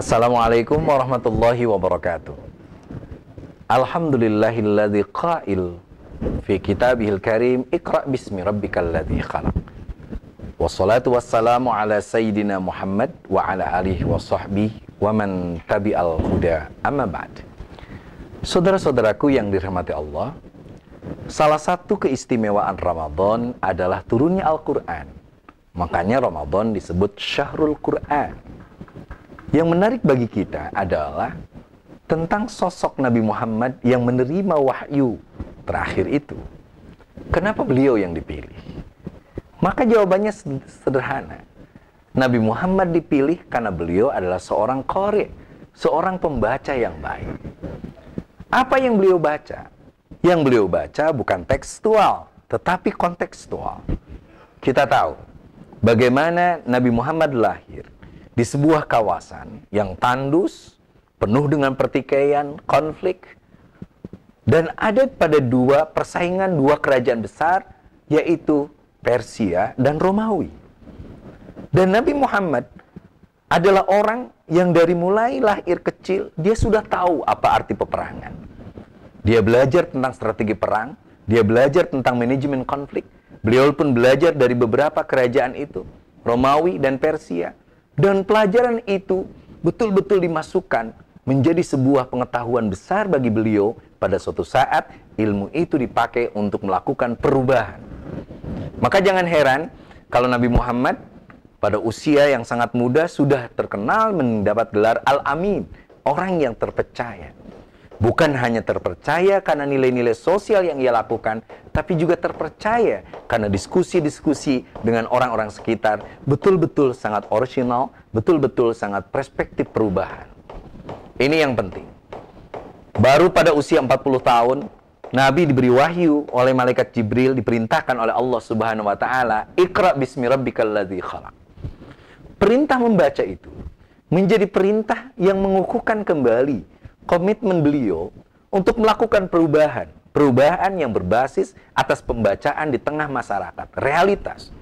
Assalamualaikum warahmatullahi wabarakatuh. Alhamdulillahilladzi qail fi kitabihil karim Iqra bismi rabbikal ladzi khalaq. Wassalatu wassalamu ala sayyidina Muhammad wa ala alihi wa sahbihi wa man tabi'al huda amma ba'd. Saudara-saudaraku yang dirahmati Allah, salah satu keistimewaan Ramadan adalah turunnya Al-Quran. Makanya Ramadan disebut Syahrul Quran. Yang menarik bagi kita adalah tentang sosok Nabi Muhammad yang menerima wahyu terakhir itu. Kenapa beliau yang dipilih? Maka jawabannya sederhana. Nabi Muhammad dipilih karena beliau adalah seorang qari, seorang pembaca yang baik. Apa yang beliau baca? Yang beliau baca bukan tekstual, tetapi kontekstual. Kita tahu bagaimana Nabi Muhammad lahir di sebuah kawasan yang tandus, penuh dengan pertikaian, konflik, dan ada pada persaingan dua kerajaan besar, yaitu Persia dan Romawi. Dan Nabi Muhammad adalah orang yang dari mulai lahir kecil, dia sudah tahu apa arti peperangan. Dia belajar tentang strategi perang, dia belajar tentang manajemen konflik. Beliau pun belajar dari beberapa kerajaan itu, Romawi dan Persia. Dan pelajaran itu betul-betul dimasukkan menjadi sebuah pengetahuan besar bagi beliau. Pada suatu saat ilmu itu dipakai untuk melakukan perubahan. Maka jangan heran kalau Nabi Muhammad pada usia yang sangat muda sudah terkenal mendapat gelar Al-Amin, orang yang terpercaya. Bukan hanya terpercaya karena nilai-nilai sosial yang ia lakukan, tapi juga terpercaya karena diskusi-diskusi dengan orang-orang sekitar betul-betul sangat original, betul-betul sangat perspektif perubahan. Ini yang penting. Baru pada usia 40 tahun, Nabi diberi wahyu oleh malaikat Jibril, diperintahkan oleh Allah Subhanahu wa taala, Iqra bismi rabbikal ladzi khalaq. Perintah membaca itu menjadi perintah yang mengukuhkan kembali komitmen beliau untuk melakukan perubahan. Perubahan yang berbasis atas pembacaan di tengah masyarakat. Realitas.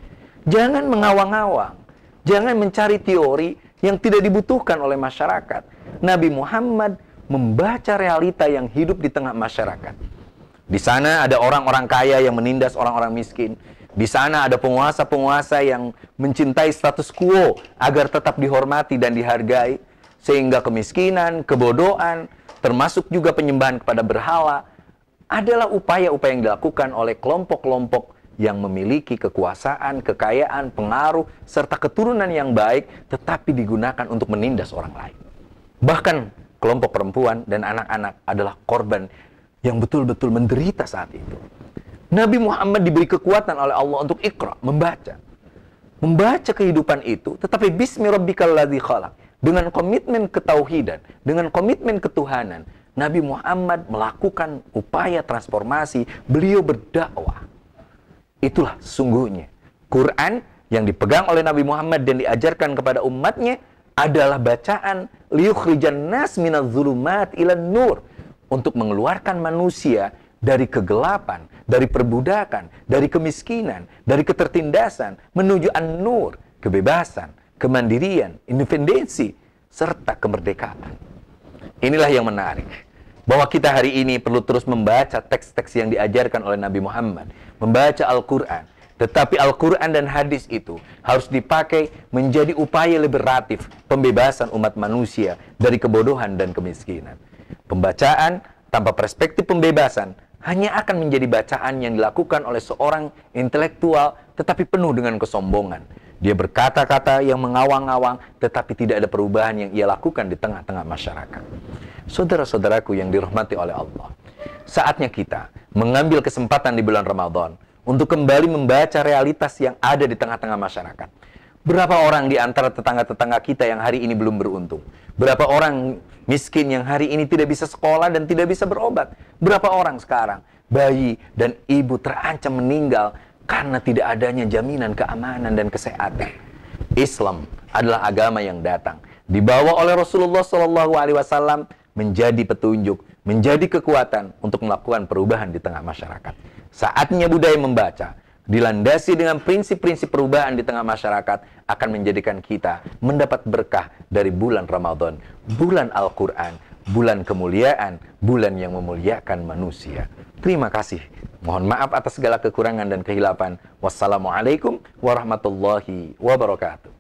Jangan mengawang-awang. Jangan mencari teori yang tidak dibutuhkan oleh masyarakat. Nabi Muhammad membaca realita yang hidup di tengah masyarakat. Di sana ada orang-orang kaya yang menindas orang-orang miskin. Di sana ada penguasa-penguasa yang mencintai status quo agar tetap dihormati dan dihargai. Sehingga kemiskinan, kebodohan, termasuk juga penyembahan kepada berhala, adalah upaya-upaya yang dilakukan oleh kelompok-kelompok yang memiliki kekuasaan, kekayaan, pengaruh, serta keturunan yang baik, tetapi digunakan untuk menindas orang lain. Bahkan kelompok perempuan dan anak-anak adalah korban yang betul-betul menderita saat itu. Nabi Muhammad diberi kekuatan oleh Allah untuk Iqra, membaca. Membaca kehidupan itu, tetapi bismi rabbikal ladzi khalaq. Dengan komitmen ketauhidan, dengan komitmen ketuhanan, Nabi Muhammad melakukan upaya transformasi, beliau berdakwah. Itulah sesungguhnya Quran yang dipegang oleh Nabi Muhammad dan diajarkan kepada umatnya adalah bacaan liyukhrijan nas minadz zulumat ilan nur, untuk mengeluarkan manusia dari kegelapan, dari perbudakan, dari kemiskinan, dari ketertindasan, menuju an-nur, kebebasan, kemandirian, independensi, serta kemerdekaan. Inilah yang menarik, bahwa kita hari ini perlu terus membaca teks-teks yang diajarkan oleh Nabi Muhammad, membaca Al-Quran. Tetapi Al-Quran dan hadis itu harus dipakai menjadi upaya liberatif, pembebasan umat manusia dari kebodohan dan kemiskinan. Pembacaan tanpa perspektif pembebasan hanya akan menjadi bacaan yang dilakukan oleh seorang intelektual, tetapi penuh dengan kesombongan. Dia berkata-kata yang mengawang-awang, tetapi tidak ada perubahan yang ia lakukan di tengah-tengah masyarakat. Saudara-saudaraku yang dirahmati oleh Allah, saatnya kita mengambil kesempatan di bulan Ramadan untuk kembali membaca realitas yang ada di tengah-tengah masyarakat. Berapa orang di antara tetangga-tetangga kita yang hari ini belum beruntung? Berapa orang miskin yang hari ini tidak bisa sekolah dan tidak bisa berobat? Berapa orang sekarang bayi dan ibu terancam meninggal karena tidak adanya jaminan keamanan dan kesehatan? Islam adalah agama yang datang, dibawa oleh Rasulullah SAW menjadi petunjuk, menjadi kekuatan untuk melakukan perubahan di tengah masyarakat. Saatnya budaya membaca, dilandasi dengan prinsip-prinsip perubahan di tengah masyarakat, akan menjadikan kita mendapat berkah dari bulan Ramadan, bulan Al-Quran, bulan kemuliaan, bulan yang memuliakan manusia. Terima kasih. Mohon maaf atas segala kekurangan dan kehilapan. Wassalamualaikum warahmatullahi wabarakatuh.